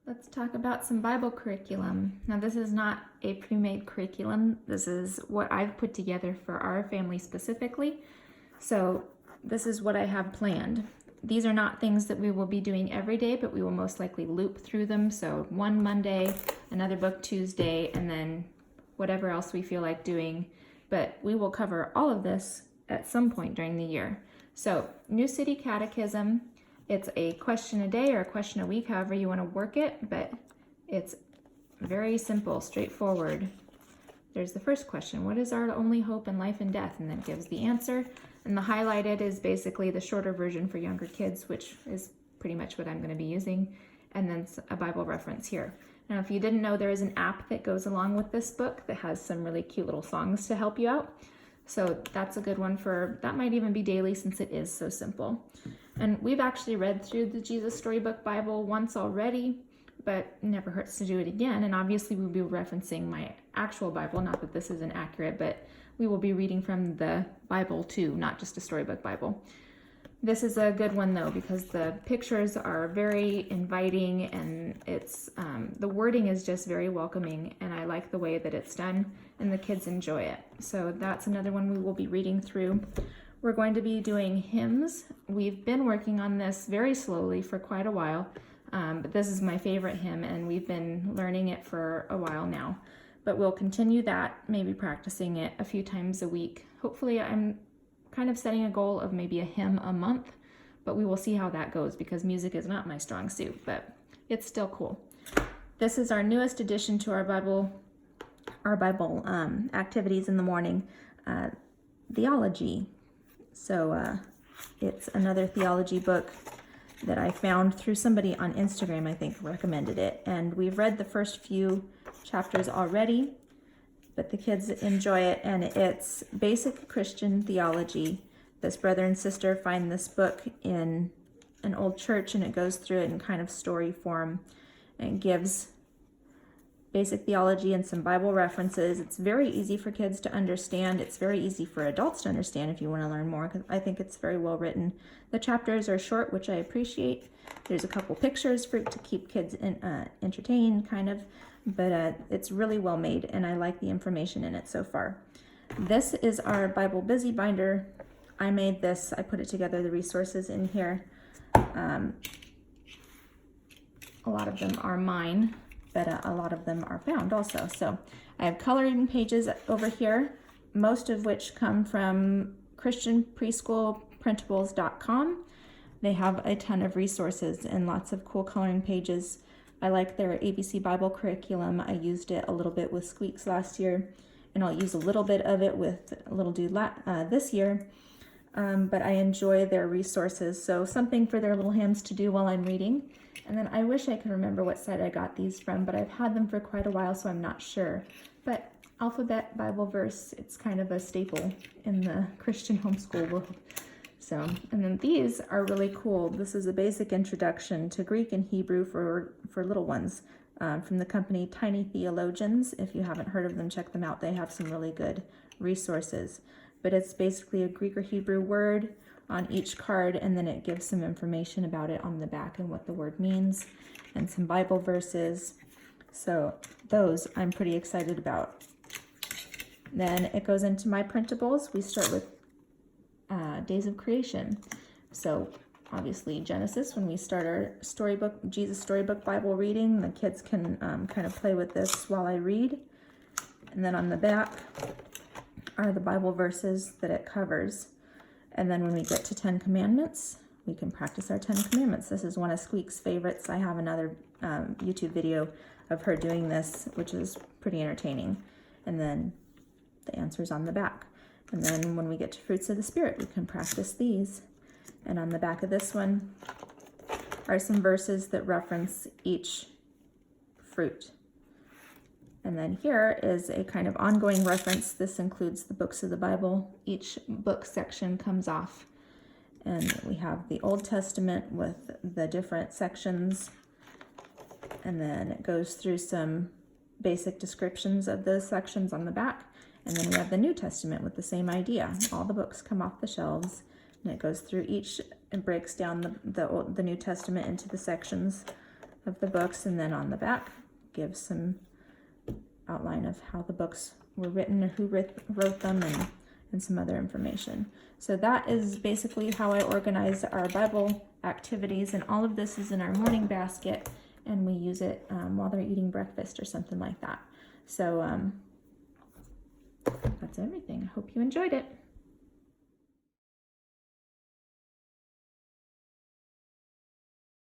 Let's talk about some Bible curriculum. Now, this is not a pre-made curriculum. This is what I've put together for our family specifically. So this is what I have planned. These are not things that we will be doing every day, but we will most likely loop through them. So one Monday, another book Tuesday, and then whatever else we feel like doing. But we will cover all of this at some point during the year. So New City Catechism. It's a question a day or a question a week, however you want to work it, but it's very simple, straightforward. There's the first question: what is our only hope in life and death? And then it gives the answer. And the highlighted is basically the shorter version for younger kids, which is pretty much what I'm going to be using. And then a Bible reference here. Now, if you didn't know, there is an app that goes along with this book that has some really cute little songs to help you out. So that's a good one that might even be daily since it is so simple. And we've actually read through the Jesus Storybook Bible once already, but it never hurts to do it again. And obviously we'll be referencing my actual Bible, not that this isn't accurate, but we will be reading from the Bible too, not just a storybook Bible. This is a good one though, because the pictures are very inviting and it's the wording is just very welcoming, and I like the way that it's done and the kids enjoy it. So that's another one we will be reading through. We're going to be doing hymns. We've been working on this very slowly for quite a while, but this is my favorite hymn and we've been learning it for a while now. But we'll continue that, maybe practicing it a few times a week. Hopefully I'm kind of setting a goal of maybe a hymn a month, but we will see how that goes because music is not my strong suit, but it's still cool. This is our newest addition to our Bible activities in the morning, theology. So it's another theology book that I found through somebody on Instagram, I think recommended it. And we've read the first few chapters already, but the kids enjoy it, and it's basic Christian theology. This brother and sister find this book in an old church, and it goes through it in kind of story form and gives basic theology and some Bible references. It's very easy for kids to understand. It's very easy for adults to understand if you want to learn more, because I think it's very well written. The chapters are short, which I appreciate. There's a couple pictures to keep kids entertained, kind of, but it's really well made, and I like the information in it so far. This is our Bible Busy Binder. I made this. I put it together, the resources in here. A lot of them are mine, but a lot of them are found also. So I have coloring pages over here, most of which come from ChristianPreschoolPrintables.com. They have a ton of resources and lots of cool coloring pages. I like their ABC Bible curriculum. I used it a little bit with Squeaks last year, and I'll use a little bit of it with Little Dude this year. But I enjoy their resources. So something for their little hands to do while I'm reading. And then I wish I could remember what site I got these from, but I've had them for quite a while, so I'm not sure. But Alphabet Bible Verse, it's kind of a staple in the Christian homeschool world. So, and then these are really cool. This is a basic introduction to Greek and Hebrew for little ones from the company Tiny Theologians. If you haven't heard of them, check them out. They have some really good resources. But it's basically a Greek or Hebrew word on each card, and then it gives some information about it on the back and what the word means, and some Bible verses. So those I'm pretty excited about. Then it goes into my printables. We start with Days of Creation. So obviously Genesis, when we start our storybook, Jesus Storybook Bible reading, the kids can kind of play with this while I read. And then on the back are the Bible verses that it covers. And then when we get to 10 Commandments, we can practice our 10 Commandments. This is one of Squeak's favorites. I have another YouTube video of her doing this, which is pretty entertaining. And then the answers on the back. And then when we get to Fruits of the Spirit, we can practice these. And on the back of this one are some verses that reference each fruit. And then here is a kind of ongoing reference. This includes the books of the Bible. Each book section comes off. And we have the Old Testament with the different sections. And then it goes through some basic descriptions of those sections on the back. And then we have the New Testament with the same idea. All the books come off the shelves, and it goes through each and breaks down the New Testament into the sections of the books, and then on the back gives some outline of how the books were written or who wrote them, and some other information. So that is basically how I organize our Bible activities, and all of this is in our morning basket, and we use it while they're eating breakfast or something like that. So that's everything. I hope you enjoyed it.